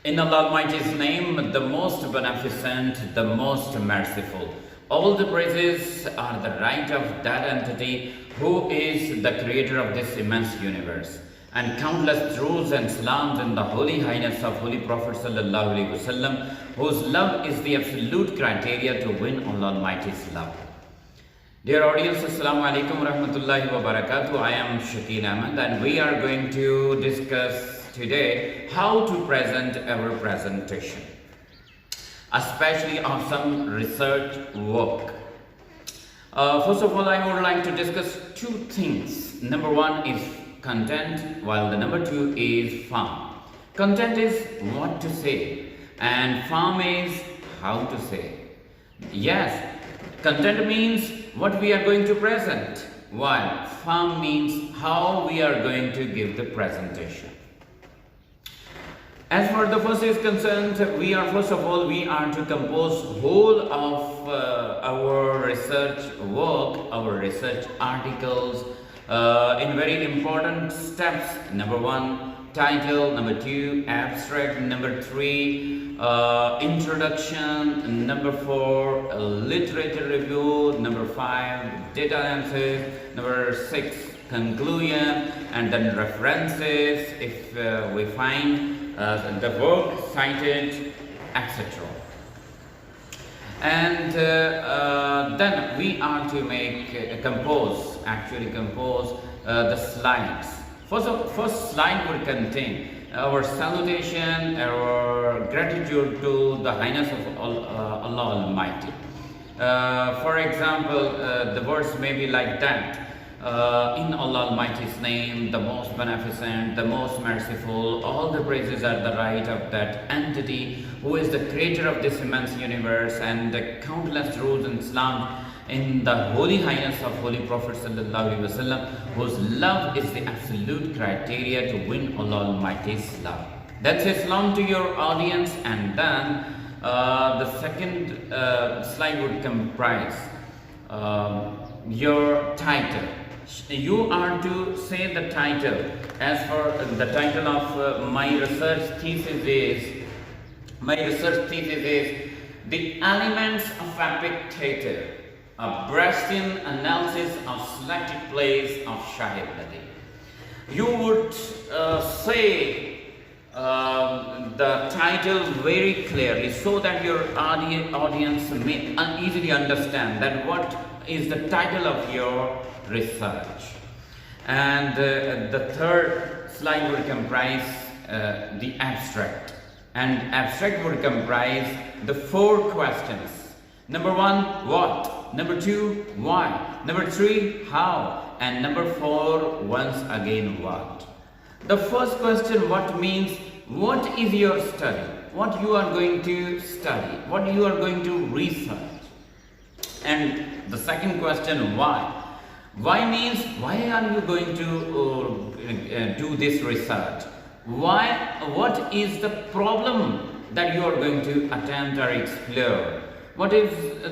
In Allah Almighty's name, the most beneficent, the most merciful. All the praises are the right of that entity who is the creator of this immense universe. And countless truths and salams in the holy highness of Holy Prophet Sallallahu Alaihi Wasallam, whose love is the absolute criteria to win Allah Almighty's love. Dear audience, Assalamu alaikum wa rahmatullahi wa barakatuh. I am Shakeel Ahmad and we are going to discuss today how to present our presentation, especially of some research work. First of all, I would like to discuss two things. Number one is content, while the number two is form. Content is what to say and form is how to say. Yes, content means what we are going to present, while form means how we are going to give the presentation. As far as the first is concerned, we are to compose whole of our research work, our research articles in very important steps. Number one, title. Number two, abstract. Number three, introduction. Number four, literature review. Number five, data analysis. Number six, conclusion, and then references if we find the work cited, etc. And then we are to compose the slides. First slide would contain our salutation, our gratitude to the highness of Allah Almighty. For example, the words may be like that. In Allah Almighty's name, the most beneficent, the most merciful, all the praises are the right of that entity who is the creator of this immense universe, and the countless rules and Islam in the holy highness of Holy Prophet Sallallahu Alaihi Wasallam, whose love is the absolute criteria to win Allah Almighty's love. That's Islam to your audience. And then the second slide would comprise your title. You are to say the title. As for the title of my research thesis is The Elements of Epic Theatre, a Brechtian analysis of selected plays of Shahid Nadi. You would say the title very clearly so that your audience may easily understand that what is the title of your research. And the third slide would comprise the abstract, and abstract would comprise the four questions. Number one, what? Number two, why? Number three, how? And number four, once again, what? The first question, what, means what is your study, what you are going to study, what you are going to research. And the second question, why? Why means why are you going to do this research? Why? What is the problem that you are going to attempt or explore? What is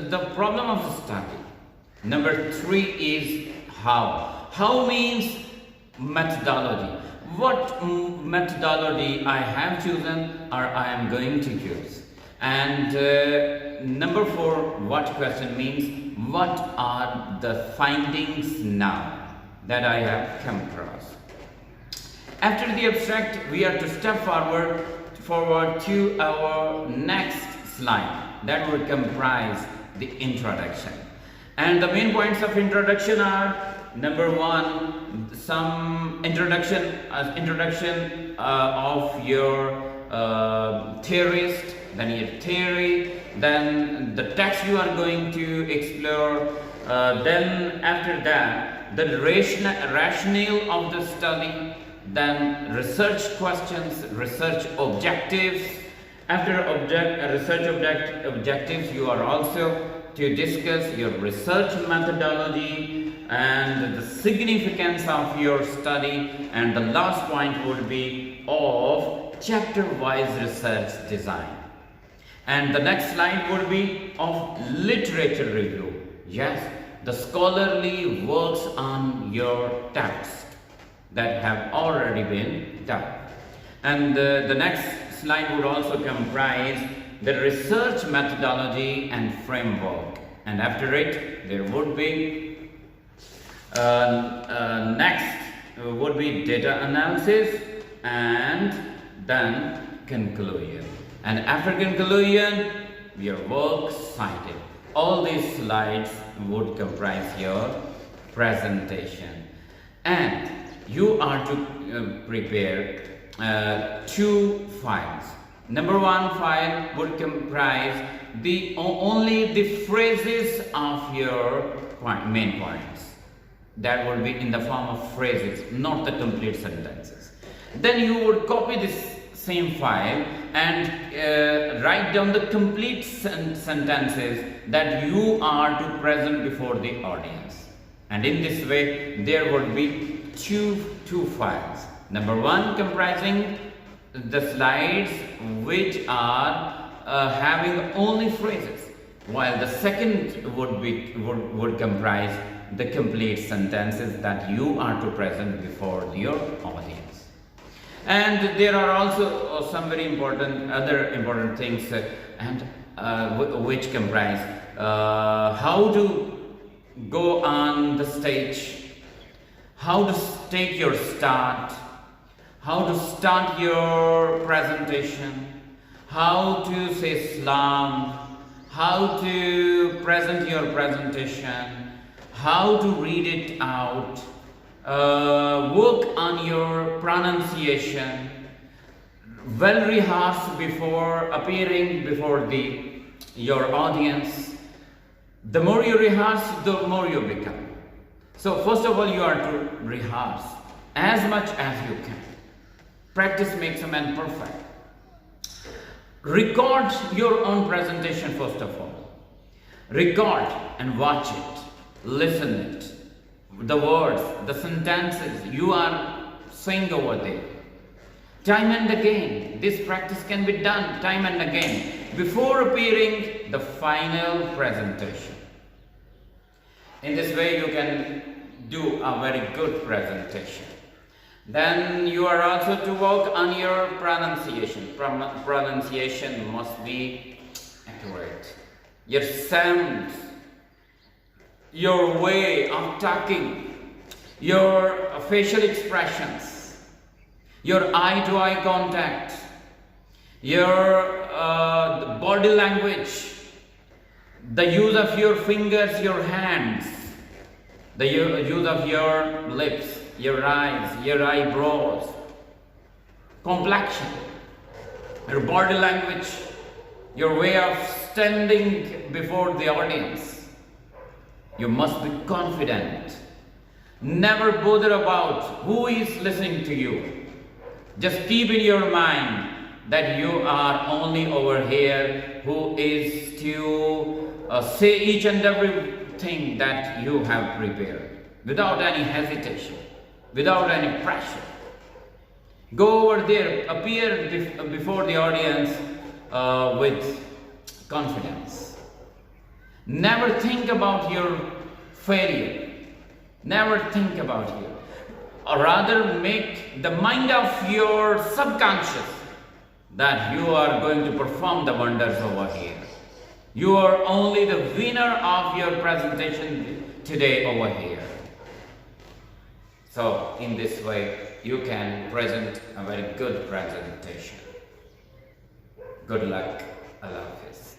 the problem of the study? Number three is how. How means methodology. What methodology I have chosen or I am going to use. And number four, what question means what are the findings now that I have come across. After the abstract, we are to step forward to our next slide that would comprise the introduction. And the main points of introduction are: number one, some introduction of your theorist, then your theory, then the text you are going to explore, then after that the rationale of the study, then research questions, research objectives. After research objectives, you are also to discuss your research methodology and the significance of your study, and the last point would be of chapter-wise research design. And the next slide would be of literature review. Yes, the scholarly works on your text that have already been done. And the next slide would also comprise the research methodology and framework, and after it there would be next would be data analysis and then conclusion, and after conclusion your work cited. All these slides would comprise your presentation, and you are to prepare 2 files. Number 1 file would comprise only the phrases of your main points. That would be in the form of phrases, not the complete sentences. Then you would copy this same file and write down the complete sentences that you are to present before the audience. And in this way, there would be two files. Number 1 comprising the slides which are having only phrases, while the second would comprise the complete sentences that you are to present before your audience. And there are also some very important other important things which comprise how to go on the stage, how to take your start, how to start your presentation, how to say salam, how to present your presentation, how to read it out, work on your pronunciation, well rehearse before appearing before your audience. The more you rehearse, the more you become. So first of all, you are to rehearse as much as you can. Practice makes a man perfect. Record your own presentation first of all. Record and watch it. Listen it. The words, the sentences you are saying over there. Time and again. This practice can be done time and again before appearing the final presentation. In this way you can do a very good presentation. Then you are also to work on your pronunciation. Pronunciation must be accurate. Your sounds, your way of talking, your facial expressions, your eye-to-eye contact, your body language, the use of your fingers, your hands, the use of your lips, your eyes, your eyebrows, complexion, your body language, your way of standing before the audience. You must be confident. Never bother about who is listening to you. Just keep in your mind that you are only over here who is to say each and everything that you have prepared without any hesitation, without any pressure. Go over there, appear before the audience with confidence. Never think about your failure. Never think about you. Or rather, make the mind of your subconscious that you are going to perform the wonders over here. You are only the winner of your presentation today over here. So, in this way, you can present a very good presentation. Good luck. Allah Hafiz.